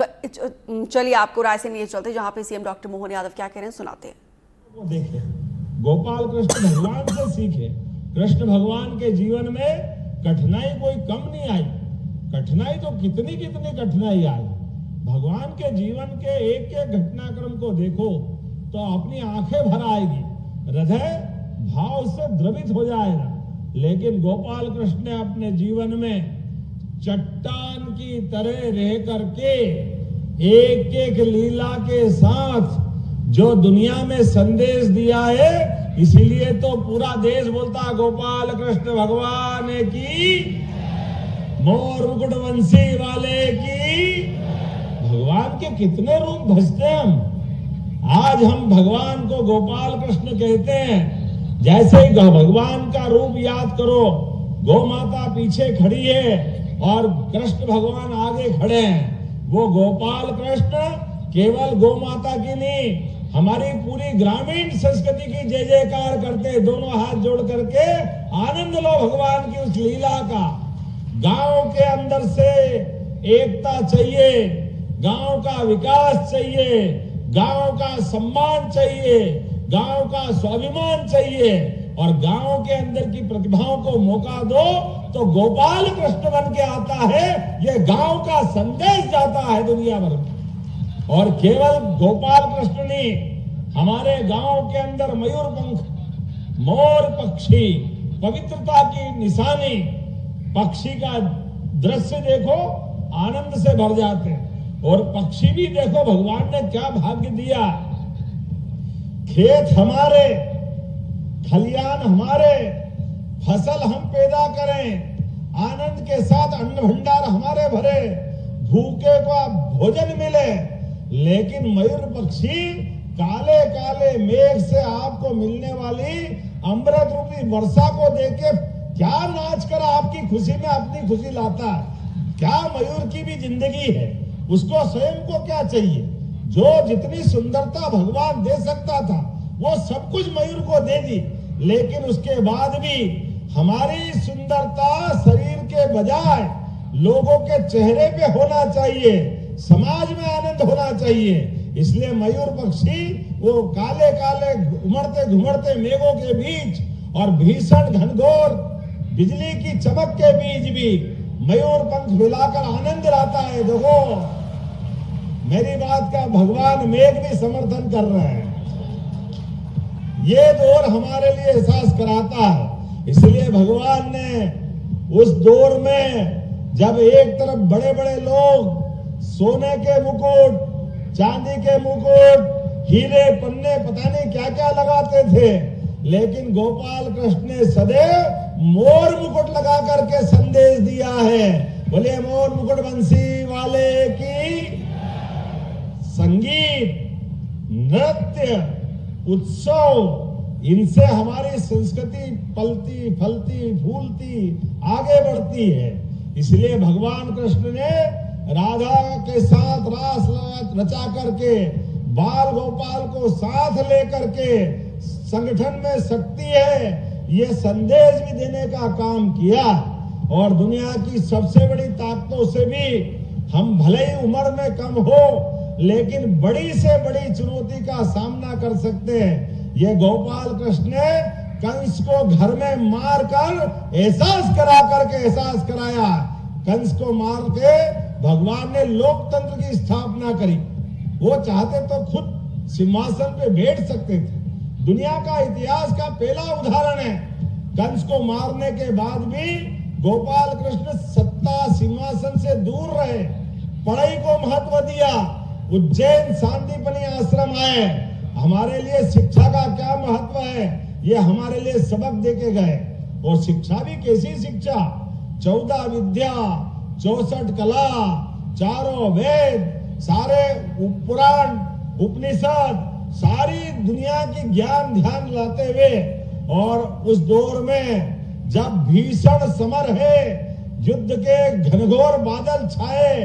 तो चलिए आपको रायसेन ये चलते जहां पे सीएम डॉक्टर मोहन यादव क्या कह रहे हैं सुनाते हैं। वो देखे गोपाल कृष्ण भगवान से सीखे। कृष्ण भगवान के जीवन में कठिनाई कोई कम नहीं आई। कठिनाई तो कितनी कितनी कठिनाई आई। भगवान के जीवन के एक एक घटनाक्रम को देखो तो अपनी आंखें भर आएगी, हृदय भाव से द्रवित हो जाएगा। लेकिन गोपाल कृष्ण ने अपने जीवन में चट्टान की तरह रह करके एक एक लीला के साथ जो दुनिया में संदेश दिया है, इसीलिए तो पूरा देश बोलता गोपाल कृष्ण भगवान की, मोर मुकुट वंशी वाले की। भगवान के कितने रूप भजते हैं हम। आज हम भगवान को गोपाल कृष्ण कहते हैं। जैसे ही भगवान का रूप याद करो, गौ माता पीछे खड़ी है और कृष्ण भगवान आगे खड़े हैं। वो गोपाल कृष्ण केवल गौ माता की नहीं, हमारी पूरी ग्रामीण संस्कृति की जय जयकार करते, दोनों हाथ जोड़ करके आनंद लो भगवान की उस लीला का। गांव के अंदर से एकता चाहिए, गांव का विकास चाहिए, गांव का सम्मान चाहिए, गांव का स्वाभिमान चाहिए और गांव के अंदर की प्रतिभाओं को मौका दो तो गोपाल कृष्ण बन के आता है। ये गांव का संदेश जाता है दुनिया भर में। और केवल गोपाल कृष्ण नहीं, हमारे गांव के अंदर मयूर पंख, मोर पक्षी पवित्रता की निशानी, पक्षी का दृश्य देखो आनंद से भर जाते हैं। और पक्षी भी देखो भगवान ने क्या भाग्य दिया। खेत हमारे, खलियान हमारे, फसल हम पैदा करें, आनंद के साथ अन्न भंडार हमारे भरे, भूखे को भोजन मिले। लेकिन मयूर पक्षी काले काले मेघ से आपको मिलने वाली अमृत रूपी वर्षा को देके क्या नाच कर आपकी खुशी में अपनी खुशी लाता है। क्या मयूर की भी जिंदगी है, उसको स्वयं को क्या चाहिए। जो जितनी सुंदरता भगवान दे सकता था वो सब कुछ मयूर को दे दी। लेकिन उसके बाद भी हमारी सुंदरता शरीर के बजाय लोगों के चेहरे पे होना चाहिए, समाज में आनंद होना चाहिए। इसलिए मयूर पक्षी वो काले काले उमड़ते घुमड़ते मेघों के बीच और भीषण घनघोर बिजली की चमक के बीच भी मयूर पंख मिलाकर आनंद लाता है। देखो मेरी बात का भगवान मेघ भी समर्थन कर रहे हैं। ये दौर हमारे लिए एहसास कराता है। इसलिए भगवान ने उस दौर में जब एक तरफ बड़े बड़े लोग सोने के मुकुट, चांदी के मुकुट, हीरे पन्ने पता नहीं क्या क्या लगाते थे, लेकिन गोपाल कृष्ण ने सदैव मोर मुकुट लगा करके संदेश दिया है। बोले मोर मुकुट वंशी वाले की। संगीत, नृत्य, उत्सव, इनसे हमारी संस्कृति पलती फलती फूलती आगे बढ़ती है। इसलिए भगवान कृष्ण ने राधा के साथ रास रचा करके, बाल गोपाल को साथ लेकर के संगठन में शक्ति है ये संदेश भी देने का काम किया। और दुनिया की सबसे बड़ी ताकतों से भी हम भले ही उम्र में कम हो, लेकिन बड़ी से बड़ी चुनौती का सामना कर सकते हैं। ये गोपाल कृष्ण ने कंस को घर में मार कर एहसास कराया। कंस को मार के भगवान ने लोकतंत्र की स्थापना करी। वो चाहते तो खुद सिंहासन पे बैठ सकते थे। दुनिया का इतिहास का पहला उदाहरण है। कंस को मारने के बाद भी गोपाल कृष्ण सत्ता सिंहासन से दूर रहे, पढ़ाई को महत्व दिया, उज्जैन शांतिपनी आश्रम आए। हमारे लिए शिक्षा का क्या महत्व है ये हमारे लिए सबक देके गए। और शिक्षा भी कैसी शिक्षा, 14 विद्या, 64 कला, चारों वेद, सारे पुराण उपनिषद, सारी दुनिया की ज्ञान ध्यान लाते हुए। और उस दौर में जब भीषण समर है, युद्ध के घनघोर बादल छाए,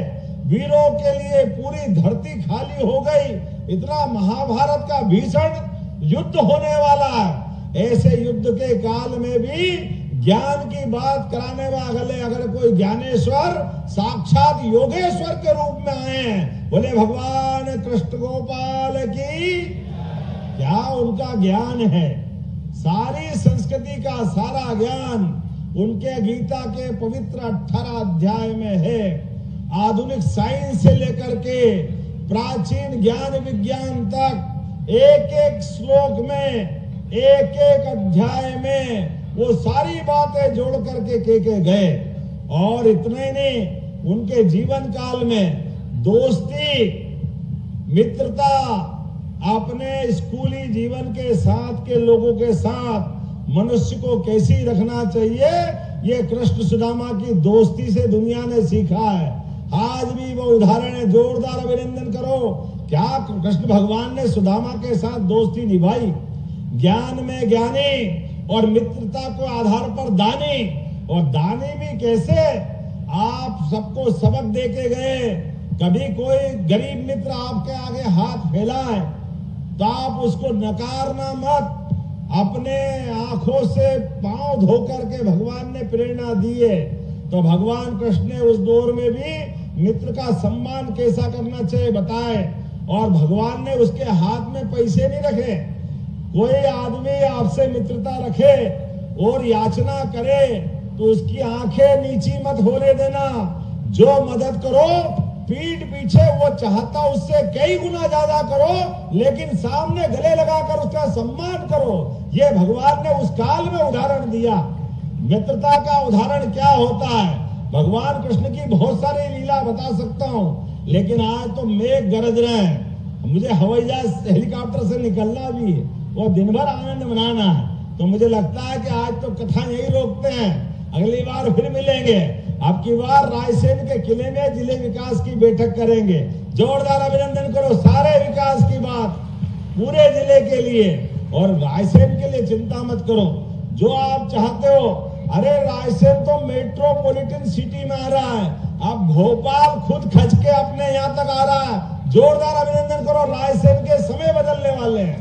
वीरों के लिए पूरी धरती खाली हो गई, इतना महाभारत का भीषण युद्ध होने वाला है। ऐसे युद्ध के काल में भी ज्ञान की बात कराने वाले अगर कोई ज्ञानेश्वर साक्षात योगेश्वर के रूप में आए हैं, बोले भगवान कृष्ण गोपाल की, क्या उनका ज्ञान है। सारी संस्कृति का सारा ज्ञान उनके गीता के पवित्र 18 अध्याय में है। आधुनिक साइंस से लेकर के प्राचीन ज्ञान विज्ञान तक एक एक श्लोक में, एक एक अध्याय में वो सारी बातें जोड़ करके के गए। और इतना ही नहीं, उनके जीवन काल में दोस्ती, मित्रता, अपने स्कूली जीवन के साथ के लोगों के साथ मनुष्य को कैसी रखना चाहिए, ये कृष्ण सुदामा की दोस्ती से दुनिया ने सीखा है। आज भी वो उदाहरण है, जोरदार अभिनंदन करो। क्या कृष्ण भगवान ने सुदामा के साथ दोस्ती निभाई, ज्ञान में ज्ञानी और मित्रता को आधार पर दानी। और दानी भी कैसे, आप सबको सबक दे के गए। कभी कोई गरीब मित्र आपके आगे हाथ फैलाए तो आप उसको नकारना मत। अपने आंखों से पांव धो करके भगवान ने प्रेरणा दी है। तो भगवान कृष्ण ने उस दौर में भी मित्र का सम्मान कैसा करना चाहिए बताए। और भगवान ने उसके हाथ में पैसे नहीं रखे। कोई आदमी आपसे मित्रता रखे और याचना करे तो उसकी आंखें नीची मत होने देना। जो मदद करो पीठ पीछे वो चाहता उससे कई गुना ज्यादा करो, लेकिन सामने गले लगाकर उसका सम्मान करो। ये भगवान ने उस काल में उदाहरण दिया। मित्रता का उदाहरण क्या होता है, भगवान कृष्ण की बहुत सारी लीला बता सकता हूँ, लेकिन आज तो मेघ गरज रहे हैं। मुझे हवाई जहाज हेलीकॉप्टर से निकलना भी है और दिन भर आनंद मनाना है। तो मुझे लगता है कि आज तो कथा यही रोकते हैं, अगली बार फिर मिलेंगे। अब की बार रायसेन के किले में जिले विकास की बैठक करेंगे। जोरदार अभिनंदन करो सारे विकास की बात पूरे जिले के लिए। और रायसेन के लिए चिंता मत करो, जो आप चाहते हो। अरे रायसेन तो मेट्रोपॉलिटन सिटी में आ रहा है, अब भोपाल खुद खच के अपने यहाँ तक आ रहा है। जोरदार अभिनंदन करो, रायसेन के समय बदलने वाले हैं।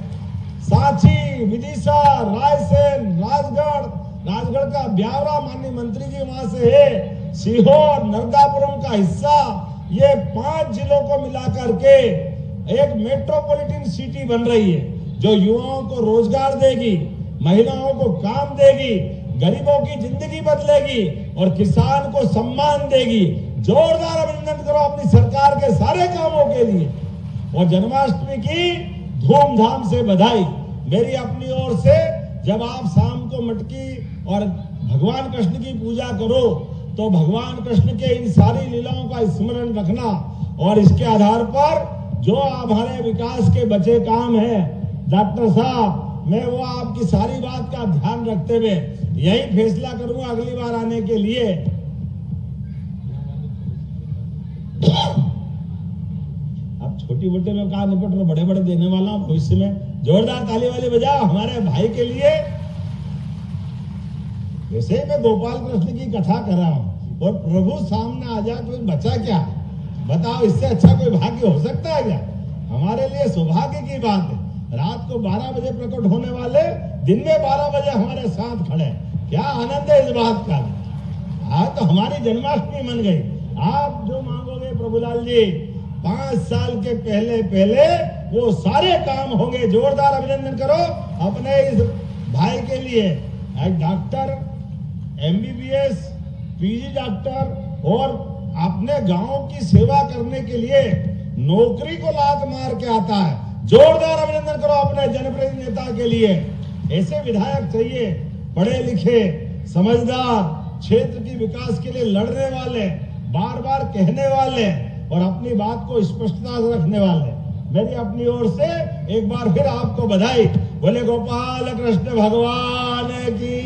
सांची, विदिशा, रायसेन, राजगढ़ का ब्यावरा माननीय मंत्री जी वहां से है, सीहोर, नर्मदापुरम का हिस्सा, ये 5 जिलों को मिलाकर के एक मेट्रोपॉलिटन सिटी बन रही है, जो युवाओं को रोजगार देगी, महिलाओं को काम देगी, गरीबों की जिंदगी बदलेगी और किसान को सम्मान देगी। जोरदार अभिनंदन करो अपनी सरकार के सारे कामों के लिए। और जन्माष्टमी की धूमधाम से बधाई मेरी अपनी ओर से। जब आप शाम को मटकी और भगवान कृष्ण की पूजा करो तो भगवान कृष्ण के इन सारी लीलाओं का स्मरण रखना। और इसके आधार पर जो हमारे विकास के बचे काम हैं, डॉक्टर साहब, मैं वो आपकी सारी बात का ध्यान रखते हुए यही फैसला करूंगा अगली बार आने के लिए। अब छोटी मोटे में कहा निपट रहे, बड़े बड़े देने वाला हूं भविष्य में। जोरदार ताली वाली बजाओ हमारे भाई के लिए। वैसे मैं गोपाल कृष्ण की कथा कर रहा हूं और प्रभु सामने आ जाए तो बचा क्या, बताओ, इससे अच्छा कोई भाग्य हो सकता है क्या? हमारे लिए सौभाग्य की बात है। रात को 12 बजे प्रकट होने वाले दिन में 12 बजे हमारे साथ खड़े, क्या आनंद है इस बात का। आज तो हमारी जन्माष्टमी मन गई। आप जो मांगोगे प्रभुलाल जी, 5 साल के पहले वो सारे काम होंगे। जोरदार अभिनंदन करो अपने इस भाई के लिए। एक डॉक्टर, MBBS, PG डॉक्टर और अपने गांव की सेवा करने के लिए नौकरी को लात मार के आता है। जोरदार अभिनंदन करो अपने जनप्रतिनिधि नेता के लिए। ऐसे विधायक चाहिए, पढ़े लिखे, समझदार, क्षेत्र की विकास के लिए लड़ने वाले, बार बार कहने वाले और अपनी बात को स्पष्टता से रखने वाले। मेरी अपनी ओर से एक बार फिर आपको बधाई। बोले गोपाल कृष्ण भगवान की।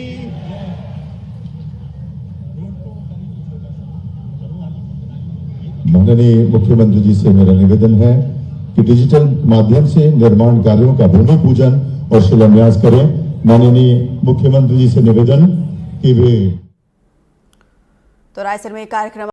माननीय मुख्यमंत्री जी से मेरा निवेदन है कि डिजिटल माध्यम से निर्माण कार्यों का भूमि पूजन और शिलान्यास करें। माननीय मुख्यमंत्री जी से निवेदन कि वे। तो रायसेन में कार्यक्रम